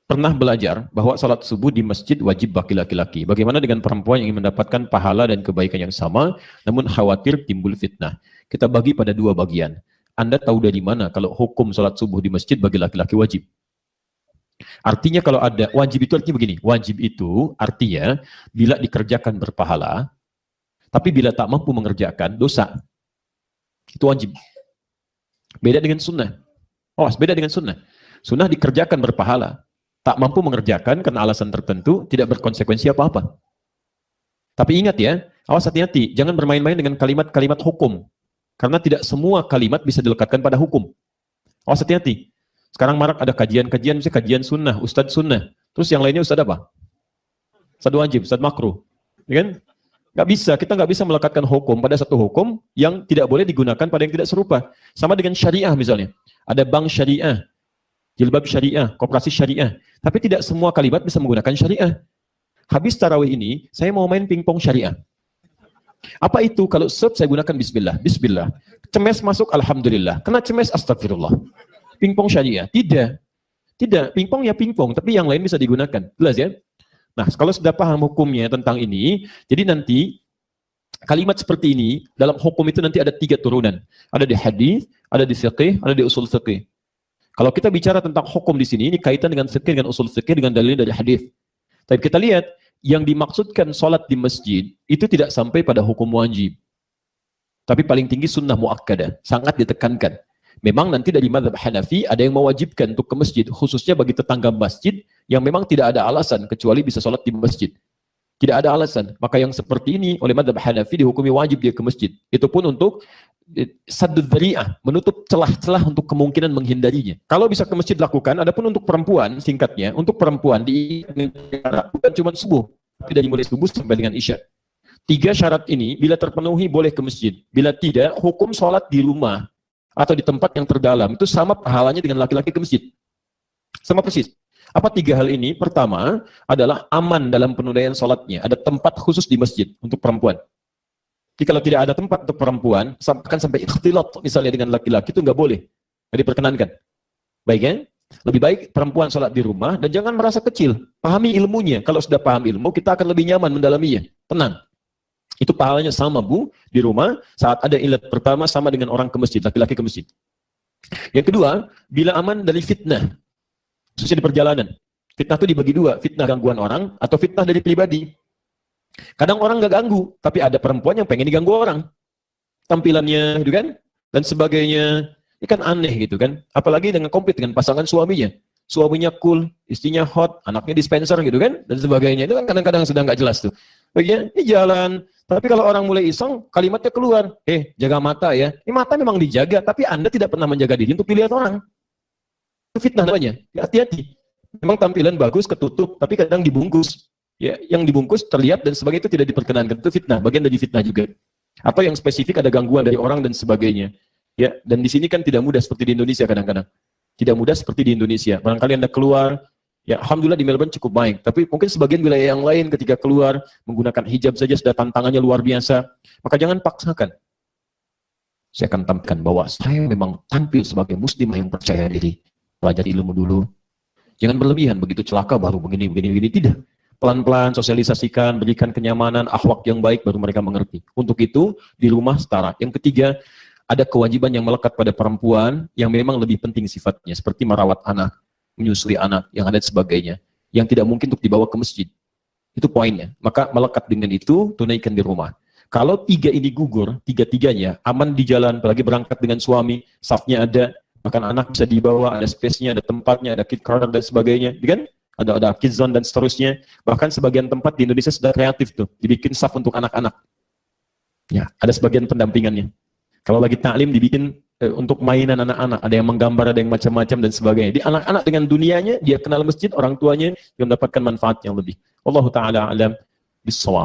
pernah belajar bahwa salat subuh di masjid wajib bagi laki-laki. Bagaimana dengan perempuan yang ingin mendapatkan pahala dan kebaikan yang sama, namun khawatir timbul fitnah? Kita bagi pada dua bagian. Anda tahu dari mana kalau hukum salat subuh di masjid bagi laki-laki wajib? Artinya kalau ada, wajib itu artinya begini, wajib itu artinya bila dikerjakan berpahala, tapi bila tak mampu mengerjakan, dosa. Itu wajib. Beda dengan sunnah. Oh, beda dengan sunnah. Sunnah dikerjakan berpahala. Tak mampu mengerjakan karena alasan tertentu, tidak berkonsekuensi apa-apa. Tapi ingat ya, awas hati-hati, jangan bermain-main dengan kalimat-kalimat hukum. Karena tidak semua kalimat bisa dilekatkan pada hukum. Awas hati-hati. Sekarang marak ada kajian-kajian, misalnya kajian sunnah, ustadz sunnah. Terus yang lainnya ustadz apa? Ustadz wajib, ustadz makruh. Ya kan? Nggak bisa, kita nggak bisa melekatkan hukum pada satu hukum yang tidak boleh digunakan pada yang tidak serupa. Sama dengan syariah misalnya. Ada bank syariah, jilbab syariah, koperasi syariah. Tapi tidak semua kalimat bisa menggunakan syariah. Habis tarawih ini, saya mau main pingpong syariah. Apa itu? Kalau saya gunakan bismillah. Bismillah. Cemes masuk, alhamdulillah. Kena cemes, astagfirullah. Pingpong syariah. Tidak. Tidak. Pingpong ya pingpong, tapi yang lain bisa digunakan. Jelas ya? Nah, kalau sudah paham hukumnya tentang ini, jadi nanti kalimat seperti ini, dalam hukum itu nanti ada 3 turunan. Ada di hadis, ada di fiqih, ada di usul fiqih. Kalau kita bicara tentang hukum di sini, ini kaitan dengan fiqih, dengan usul fiqih, dengan dalil dari hadis. Tapi kita lihat, yang dimaksudkan sholat di masjid, itu tidak sampai pada hukum wajib. Tapi paling tinggi sunnah muakkadah, sangat ditekankan. Memang nanti dari mazhab Hanafi ada yang mewajibkan untuk ke masjid, khususnya bagi tetangga masjid yang memang tidak ada alasan kecuali bisa sholat di masjid. Tidak ada alasan. Maka yang seperti ini oleh mazhab Hanafi dihukumi wajib dia ke masjid. Itu pun untuk saddud dzari'ah, menutup celah-celah untuk kemungkinan menghindarinya. Kalau bisa ke masjid lakukan, adapun untuk perempuan, singkatnya, untuk perempuan di negara bukan cuma subuh, tidak dimulai subuh sampai dengan isya. 3 syarat ini bila terpenuhi boleh ke masjid. Bila tidak, hukum sholat di rumah atau di tempat yang terdalam itu sama pahalanya dengan laki-laki ke masjid. Sama persis. Apa 3 hal ini? Pertama adalah aman dalam penunaian sholatnya. Ada tempat khusus di masjid untuk perempuan. Jadi kalau tidak ada tempat untuk perempuan, sampai ikhtilat misalnya dengan laki-laki itu nggak boleh. Jadi diperkenankan. Baik ya? Lebih baik perempuan sholat di rumah dan jangan merasa kecil. Pahami ilmunya. Kalau sudah paham ilmu, kita akan lebih nyaman mendalaminya. Tenang. Itu pahalanya sama Bu, di rumah saat ada ilat pertama sama dengan orang ke masjid, laki-laki ke masjid. Yang kedua, bila aman dari fitnah, khususnya di perjalanan. Fitnah itu dibagi 2, fitnah gangguan orang atau fitnah dari pribadi. Kadang orang nggak ganggu, tapi ada perempuan yang pengen diganggu orang. Tampilannya gitu kan, dan sebagainya. Ini kan aneh gitu kan. Apalagi dengan komplit dengan pasangan suaminya. Suaminya cool, istrinya hot, anaknya dispenser gitu kan, dan sebagainya. Itu kan kadang-kadang sudah nggak jelas tuh. Bagian ini jalan. Tapi kalau orang mulai iseng, kalimatnya keluar. Jaga mata ya. Ini mata memang dijaga, tapi Anda tidak pernah menjaga diri untuk dilihat orang. Itu fitnah namanya. Hati-hati. Memang tampilan bagus, ketutup, tapi kadang dibungkus. Ya, yang dibungkus terlihat dan sebagainya itu tidak diperkenankan. Itu fitnah, bagian dari fitnah juga. Atau yang spesifik ada gangguan dari orang dan sebagainya. Ya, dan di sini kan tidak mudah seperti di Indonesia kadang-kadang. Tidak mudah seperti di Indonesia. Barangkali Anda keluar, ya alhamdulillah di Melbourne cukup baik. Tapi mungkin sebagian wilayah yang lain ketika keluar menggunakan hijab saja sudah tantangannya luar biasa. Maka jangan paksakan. Saya akan tampilkan bahwa saya memang tampil sebagai muslim yang percaya diri. Pelajari ilmu dulu. Jangan berlebihan, begitu celaka baru begini. Tidak. Pelan-pelan sosialisasikan, berikan kenyamanan, akhlak yang baik, baru mereka mengerti. Untuk itu, di rumah setara. Yang ketiga, ada kewajiban yang melekat pada perempuan yang memang lebih penting sifatnya. Seperti merawat anak, menyusui anak, yang ada sebagainya. Yang tidak mungkin untuk dibawa ke masjid. Itu poinnya. Maka melekat dengan itu, tunaikan di rumah. Kalau 3 ini gugur, 3-3-nya, aman di jalan, apalagi berangkat dengan suami, safnya ada, bahkan anak bisa dibawa, ada space-nya, ada tempatnya, ada kid corner dan sebagainya, kan? Ada kids zone dan seterusnya. Bahkan sebagian tempat di Indonesia sudah kreatif tuh, dibikin saf untuk anak-anak. Ya, ada sebagian pendampingannya. Kalau lagi taklim dibikin untuk mainan anak-anak, ada yang menggambar, ada yang macam-macam dan sebagainya. Di anak-anak dengan dunianya, dia kenal masjid, orang tuanya, dia mendapatkan manfaat yang lebih. Wallahu taala alam bis-shawab.